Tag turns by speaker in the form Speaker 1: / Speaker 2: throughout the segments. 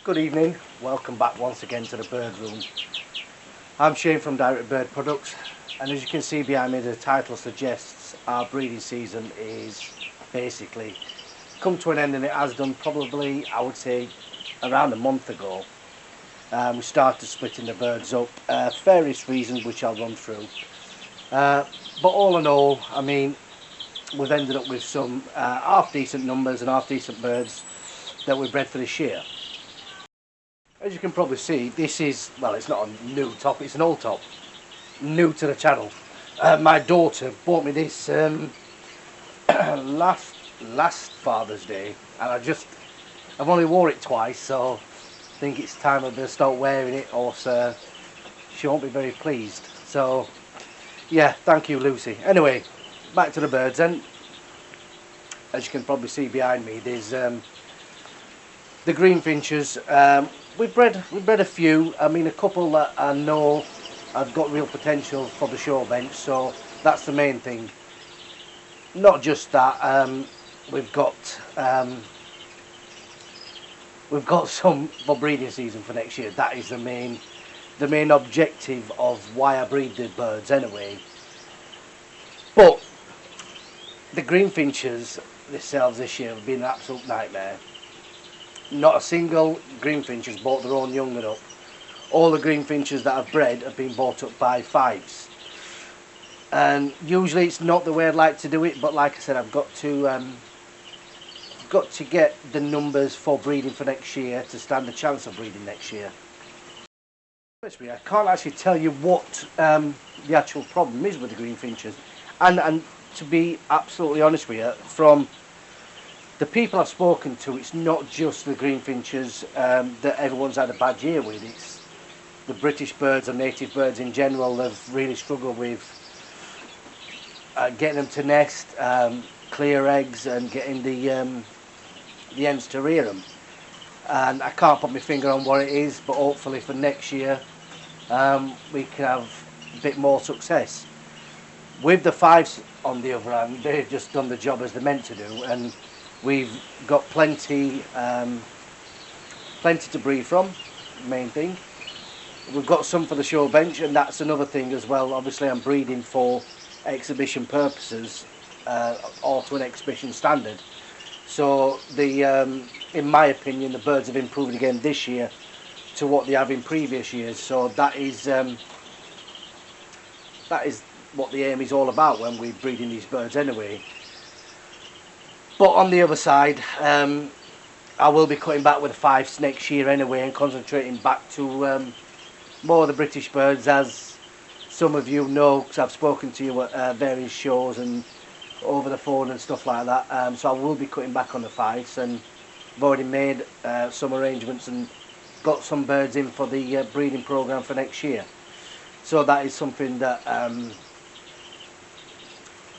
Speaker 1: Good evening, welcome back once again to the bird room. I'm Shane from Direct Bird Products, and as you can see behind me, the title suggests our breeding season is basically come to an end, and it has done probably, I would say, around a month ago. We started splitting the birds up, various reasons which I'll run through. But all in all, I mean, we've ended up with some half decent numbers and half decent birds that we bred for this year. As you can probably see, this is, well, it's not a new top, it's an old top, new to the channel. My daughter bought me this last Father's Day, and I've only wore it twice, so I think it's time I better start wearing it, or she won't be very pleased. So yeah, thank you, Lucy. Anyway, back to the birds, and as you can probably see behind me, there's the Greenfinches. We've bred a few. I mean, a couple that I know have got real potential for the show bench, so that's the main thing. Not just that, we've got some for breeding season for next year. That is the main objective of why I breed the birds anyway. But the Greenfinches themselves this year have been an absolute nightmare. Not a single Greenfinch has bought their own young'un up. All the Greenfinches that I've bred have been bought up by fives. And usually it's not the way I'd like to do it, but like I said, I've got to get the numbers for breeding for next year to stand a chance of breeding next year. I can't actually tell you what the actual problem is with the Greenfinches, and to be absolutely honest with you, from the people I've spoken to, it's not just the Greenfinches that everyone's had a bad year with. It's the British birds and native birds in general that have really struggled with getting them to nest, clear eggs, and getting the hens to rear them. And I can't put my finger on what it is, but hopefully for next year we can have a bit more success. With the fives, on the other hand, they've just done the job as they're meant to do, and we've got plenty to breed from, main thing. We've got some for the show bench, and that's another thing as well. Obviously I'm breeding for exhibition purposes, or to an exhibition standard. So in my opinion, the birds have improved again this year to what they have in previous years. So that is what the aim is all about when we're breeding these birds anyway. But on the other side, I will be cutting back with the fives next year anyway, and concentrating back to more of the British birds, as some of you know, because I've spoken to you at various shows and over the phone and stuff like that. So I will be cutting back on the fives, and I've already made some arrangements and got some birds in for the breeding programme for next year. So that is something that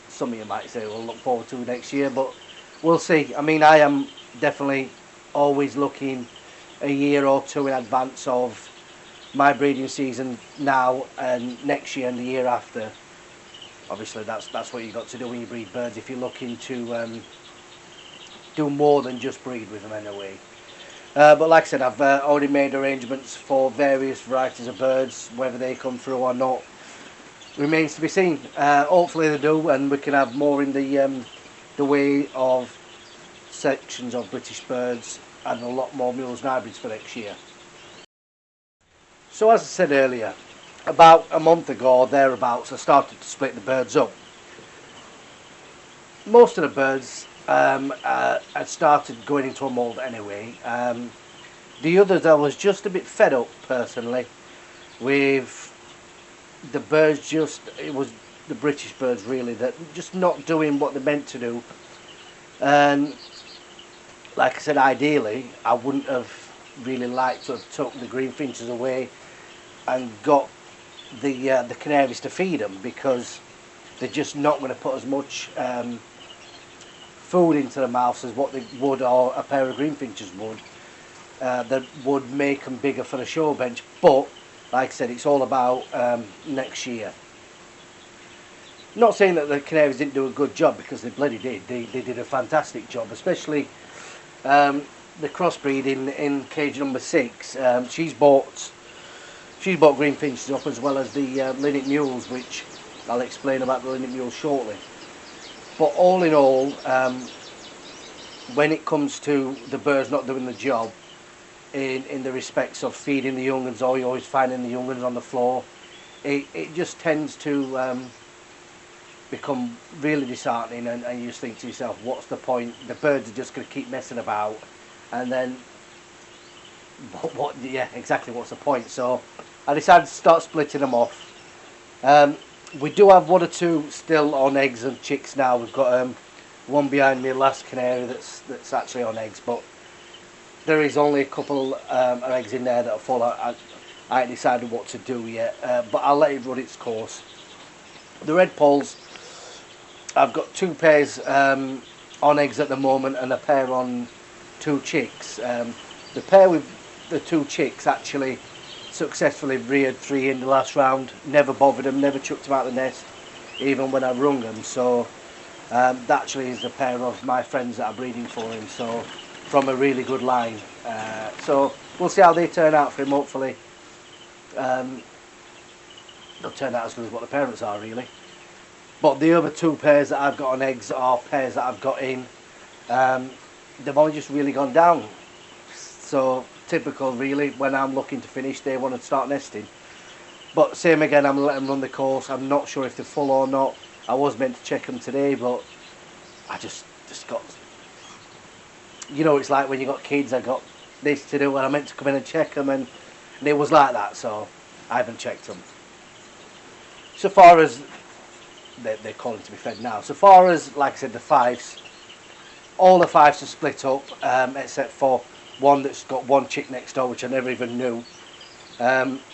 Speaker 1: some of you might say we'll look forward to next year, but we'll see. I mean, I am definitely always looking a year or two in advance of my breeding season now and next year and the year after. Obviously that's what you've got to do when you breed birds, if you're looking to do more than just breed with them anyway. But like I said, I've already made arrangements for various varieties of birds. Whether they come through or not remains to be seen. Hopefully they do, and we can have more in the way of sections of British birds and a lot more mules and hybrids for next year. So as I said earlier, about a month ago or thereabouts, I started to split the birds up. Most of the birds had started going into a mould anyway. The others I was just a bit fed up personally with the birds. It was the British birds really that just not doing what they're meant to do. And like I said, ideally I wouldn't have really liked to have took the Greenfinches away and got the canaries to feed them, because they're just not going to put as much food into their mouths as what they would, or a pair of Greenfinches would, that would make them bigger for the show bench. But like I said, it's all about next year. Not saying that the canaries didn't do a good job, because they bloody did. They did a fantastic job, especially the crossbreed in cage number 6. She's bought greenfinches up, as well as the linnet mules, which I'll explain about the linnet mules shortly. But all in all, when it comes to the birds not doing the job in the respects of feeding the young ones, or you're always finding the young ones on the floor, it just tends to become really disheartening, and you just think to yourself, what's the point? The birds are just going to keep messing about, and then yeah, exactly, what's the point? So I decided to start splitting them off. We do have 1 or 2 still on eggs and chicks now. We've got one behind me, last canary, that's actually on eggs, but there is only a couple of eggs in there that are full. I ain't decided what to do yet, but I'll let it run its course. The red poles, I've got 2 pairs on eggs at the moment, and a pair on 2 chicks. The pair with the 2 chicks actually successfully reared 3 in the last round. Never bothered them, never chucked them out of the nest, even when I rung them. So that actually is a pair of my friends that are breeding for him, so from a really good line. So we'll see how they turn out for him. Hopefully they'll turn out as good as what the parents are, really. But the other 2 pairs that I've got on eggs are pairs that I've got in. They've only just really gone down. So typical, really. When I'm looking to finish, they want to start nesting. But same again, I'm letting them run the course. I'm not sure if they're full or not. I was meant to check them today, but I just got... You know, it's like when you got kids, I got this to do, and I meant to come in and check them, and it was like that, so I haven't checked them. So far as... They're calling to be fed now. So far as, like I said, the 5s, all the 5s are split up, except for one that's got 1 chick next door, which I never even knew.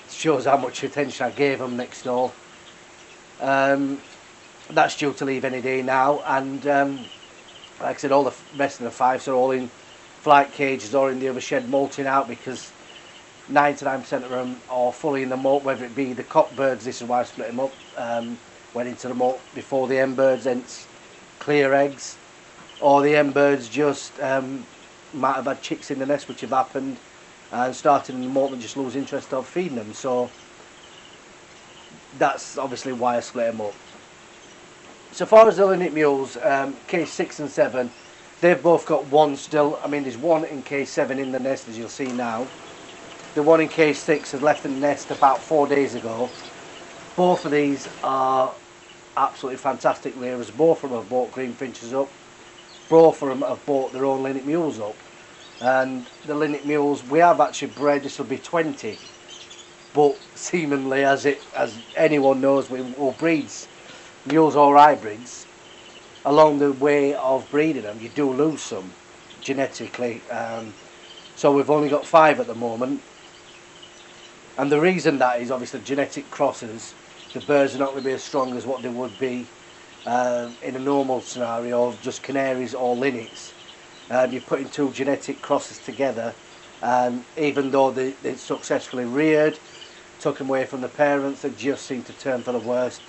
Speaker 1: Shows how much attention I gave them next door. That's due to leave any day now, and like I said, all the rest of the 5s are all in flight cages or in the other shed molting out, because 99% of them are fully in the molt, whether it be the cockbirds. This is why I split them up. Went into the molt before the hen birds, hence clear eggs, or the hen birds just might have had chicks in the nest, which have happened, and started in the molt and just lose interest of feeding them. So that's obviously why I split them up. So far as the linnet mules, case 6 and 7, they've both got 1 still. I mean, there's 1 in case 7 in the nest, as you'll see now. The 1 in case 6 has left the nest about 4 days ago. Both of these are absolutely fantastic rearers. Both of them have bought greenfinches up. Both of them have bought their own linnet mules up. And the linnet mules, we have actually bred, this will be 20. But seemingly, as anyone knows with all breeds, mules or hybrids, along the way of breeding them, you do lose some genetically. So we've only got 5 at the moment. And the reason that is obviously genetic crosses. The birds are not going to be as strong as what they would be in a normal scenario of just canaries or linnets. You're putting 2 genetic crosses together, and even though they're successfully reared, took them away from the parents, they just seem to turn for the worst.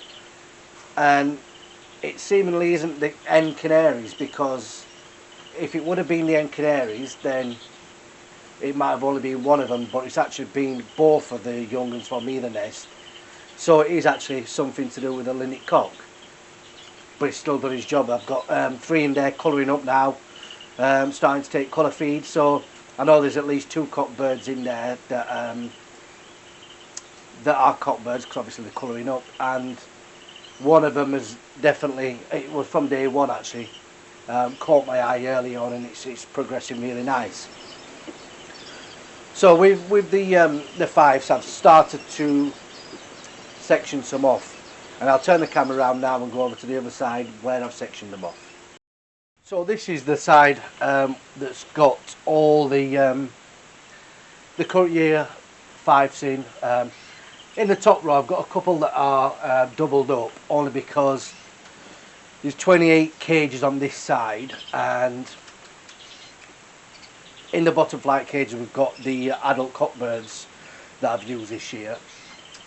Speaker 1: And it seemingly isn't the hen canaries, because if it would have been the hen canaries, then it might have only been 1 of them, but it's actually been both of the young ones from either nest. So it is actually something to do with the linnet cock, but it's still done its job. I've got 3 in there colouring up now, starting to take colour feed. So I know there's at least 2 cockbirds in there that are cockbirds, because obviously they're colouring up, and one of them is definitely, it was from day 1 actually, caught my eye early on, and it's progressing really nice. So with the 5s, I've started to section some off, and I'll turn the camera around now and go over to the other side where I've sectioned them off. So this is the side that's got all the current year 5s in. In the top row I've got a couple that are doubled up, only because there's 28 cages on this side, and in the bottom flight cage we've got the adult cockbirds that I've used this year.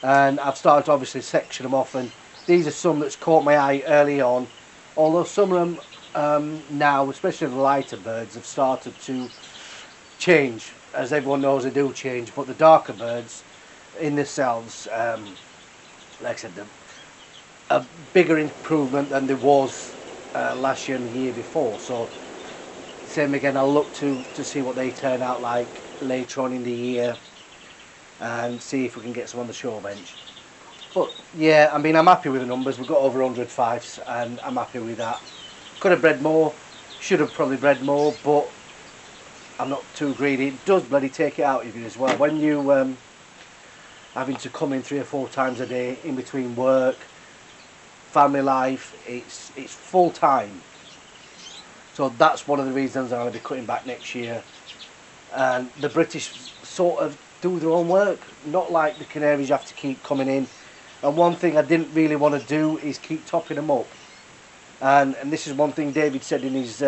Speaker 1: And I've started to obviously section them off, and these are some that's caught my eye early on, although some of them now, especially the lighter birds, have started to change. As everyone knows, they do change, but the darker birds in themselves, like I said, a bigger improvement than there was last year and the year before. So same again, I'll look to see what they turn out like later on in the year and see if we can get some on the show bench. But yeah, I mean, I'm happy with the numbers. We've got over 100 fives and I'm happy with that. Could have bred more, should have probably bred more, but I'm not too greedy. It does bloody take it out of you as well. When you having to come in 3 or 4 times a day in between work, family life, it's full time. So that's one of the reasons I'm going to be cutting back next year. And the British sort of do their own work, not like the Canaries. You have to keep coming in. And one thing I didn't really want to do is keep topping them up. And this is one thing David said in his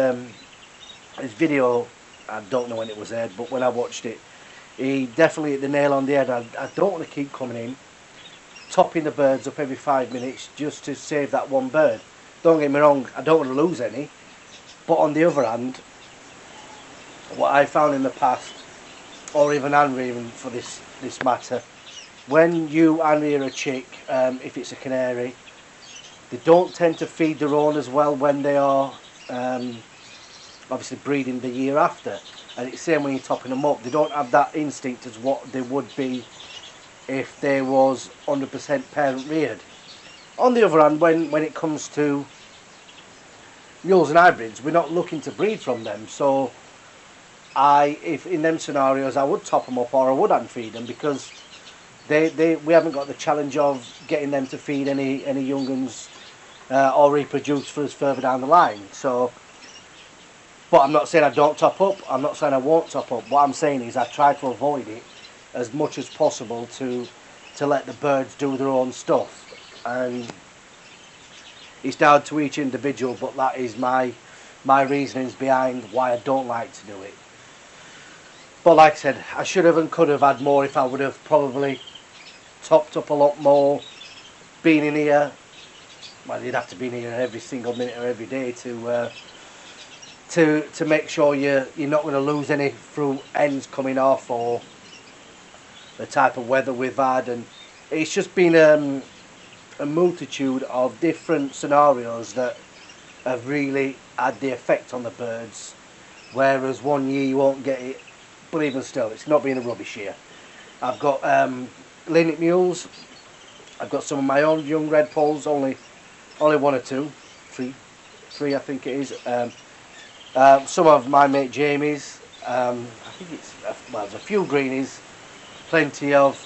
Speaker 1: video. I don't know when it was aired, but when I watched it, he definitely hit the nail on the head. I don't want to keep coming in, topping the birds up every 5 minutes just to save that one bird. Don't get me wrong, I don't want to lose any. But on the other hand, what I found in the past, or even hand-rearing for this matter, when you hand-rear a chick, if it's a canary, they don't tend to feed their own as well when they are obviously breeding the year after. And it's the same when you're topping them up. They don't have that instinct as what they would be if they was 100% parent reared. On the other hand, when it comes to mules and hybrids, we're not looking to breed from them. So if in them scenarios, I would top them up or I would hand feed them, because we haven't got the challenge of getting them to feed any young uns or reproduce for us further down the line. So, but I'm not saying I don't top up. I'm not saying I won't top up. What I'm saying is I try to avoid it as much as possible to let the birds do their own stuff. And it's down to each individual, but that is my reasonings behind why I don't like to do it. But like I said, I should have and could have had more if I would have probably topped up a lot more, been in here. Well, you'd have to be in here every single minute or every day to make sure you're not going to lose any through ends coming off or the type of weather we've had. And it's just been a multitude of different scenarios that have really had the effect on the birds, whereas one year you won't get it. But even still, it's not been a rubbish year. I've got linear mules. I've got some of my own young red poles, only 1 or 2, 3 I think it is. Some of my mate Jamie's. I think it's there's a few greenies, plenty of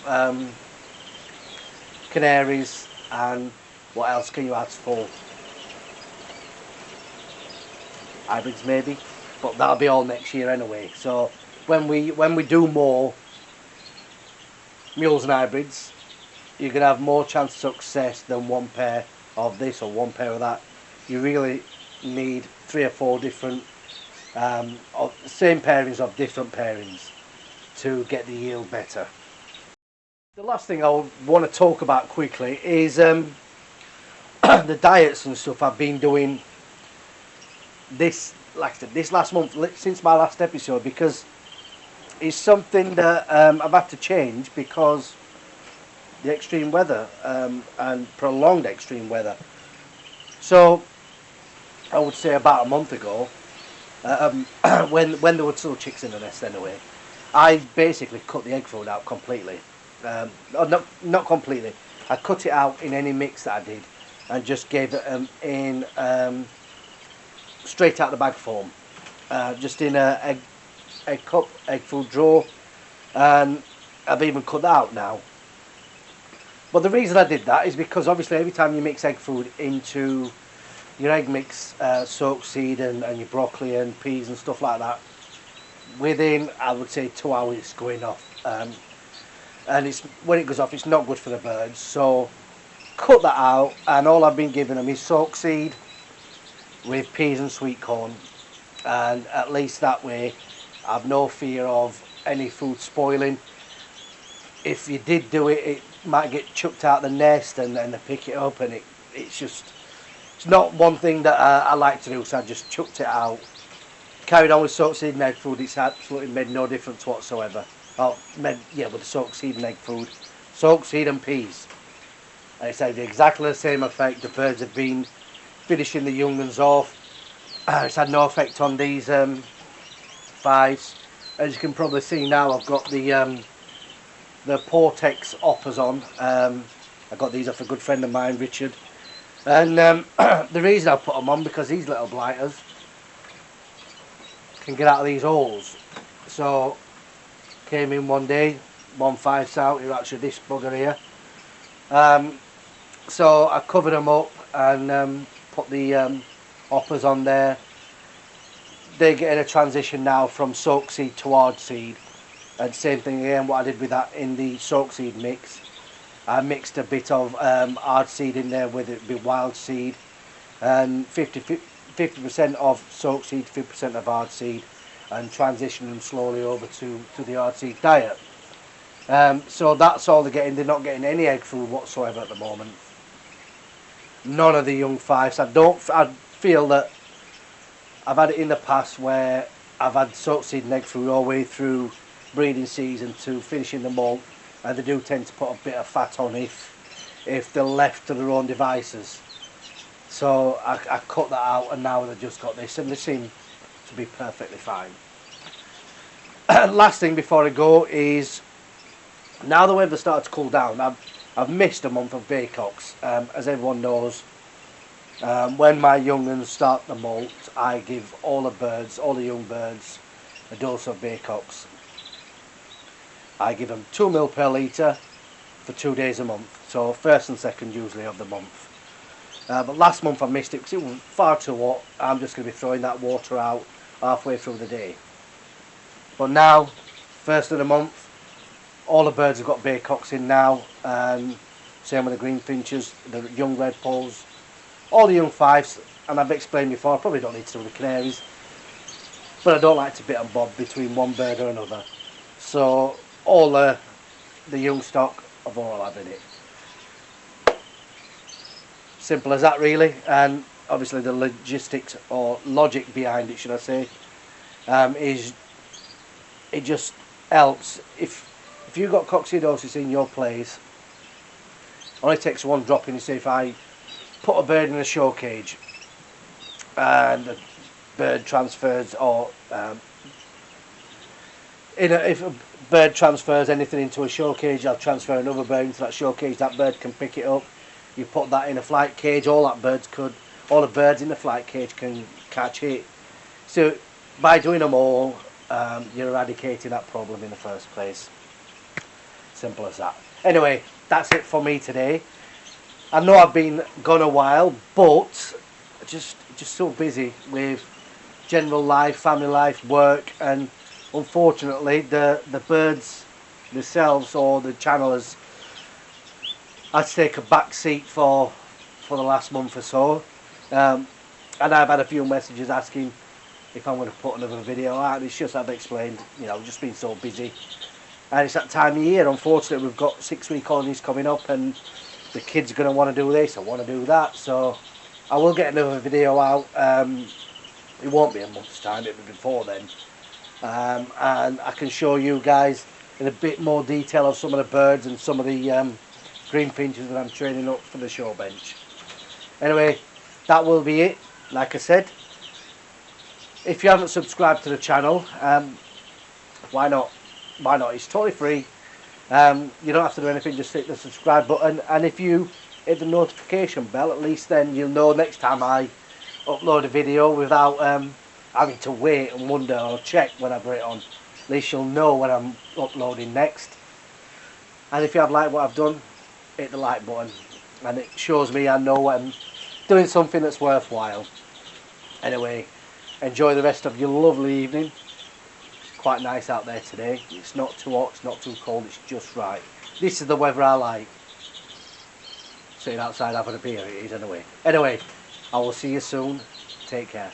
Speaker 1: canaries, and what else can you ask for? Hybrids maybe, but that'll be all next year anyway. So when we do more mules and hybrids, you're going to have more chance of success than one pair of this or one pair of that. You really need 3 or 4 different same pairings of different pairings to get the yield better. The last thing I want to talk about quickly is the diets and stuff I've been doing this, like I said, this last month, since my last episode, because it's something that I've had to change because the extreme weather and prolonged extreme weather. So I would say about a month ago, when there were still chicks in the nest anyway, I basically cut the egg food out completely. Not completely. I cut it out in any mix that I did and just gave it in straight out the bag form, just in a egg cup, egg food drawer, and I've even cut that out now. But the reason I did that is because obviously every time you mix egg food into your egg mix, soaked seed and your broccoli and peas and stuff like that, within, I would say, 2 hours it's going off. And when it goes off, it's not good for the birds. So cut that out, and all I've been giving them is soaked seed with peas and sweet corn, and at least that way I've no fear of any food spoiling. If you did do it, it might get chucked out the nest and then they pick it up, and it's not one thing that I like to do, so I just chucked it out carried on with soak seed and egg food. It's absolutely made no difference whatsoever. Oh, with the soak seed and egg food. Soak seed and peas. And it's had exactly the same effect. The birds have been finishing the young ones off. It's had no effect on these fives. As you can probably see now, I've got the Portex hoppers on. I got these off a good friend of mine, Richard. And the reason I put them on, because these little blighters can get out of these holes. So came in one day, 1/5 out. It was actually this bugger here. So I covered them up and put the hoppers on there. They're getting a transition now from soak seed to hard seed. And same thing again, what I did with that in the soak seed mix. I mixed a bit of hard seed in there with it, wild seed, and 50% of soak seed, 50% of hard seed, and transition them slowly over to the hard seed diet. So that's all they're getting. They're not getting any egg food whatsoever at the moment. None of the young fives. I feel that I've had it in the past where I've had soak seed and egg food all the way through breeding season to finishing the molt, and they do tend to put a bit of fat on if they're left to their own devices. So I cut that out, and now they've just got this, and they seem to be perfectly fine. Last thing before I go is, now the weather started to cool down, I've missed a month of baycocks. As everyone knows, when my young ones start the molt, I give all the young birds, a dose of baycocks. I give them 2 ml per litre for 2 days a month, so first and second usually of the month. But last month I missed it because it was far too hot. I'm just going to be throwing that water out halfway through the day. But now, first of the month, all the birds have got baycocks in now, and same with the greenfinches, the young red poles, all the young fives, and I've explained before, I probably don't need to do the canaries, but I don't like to bit and bob between one bird or another. So all the young stock of all I've in it. Simple as that really, and obviously the logistics or logic behind it, should I say, is it just helps. If you've got coccidiosis in your place, it only takes one drop in. Say if I put a bird in a show cage and the bird transfers, or if a bird transfers anything into a show cage, I'll transfer another bird into that show cage. That bird can pick it up. You put that in a flight cage, all the birds in the flight cage can catch it. So by doing them all, you're eradicating that problem in the first place. Simple as that. Anyway, that's it for me today. I know I've been gone a while, but just so busy with general life, family life, work, and unfortunately the birds themselves or the channelers had to take a back seat for the last month or so. And I've had a few messages asking if I'm going to put another video out. It's just, I've explained, I've just been so busy. And it's that time of year, unfortunately. We've got 6-week holidays coming up, and the kids are going to want to do this, I want to do that. So I will get another video out. It won't be a month's time, it'll be before then. And I can show you guys in a bit more detail of some of the birds and some of the greenfinches that I'm training up for the show bench. Anyway, that will be it. Like I said, if you haven't subscribed to the channel, why not? Why not? It's totally free. You don't have to do anything, just hit the subscribe button, and if you hit the notification bell, at least then you'll know next time I upload a video without having to wait and wonder or check when I put it on. At least you'll know when I'm uploading next. And if you have liked what I've done, hit the like button, and it shows me I know I'm doing something that's worthwhile. Anyway, enjoy the rest of your lovely evening. It's quite nice out there today. It's not too hot, it's not too cold, it's just right. This is the weather I like. Sitting outside having a beer, it is anyway. Anyway, I will see you soon. Take care.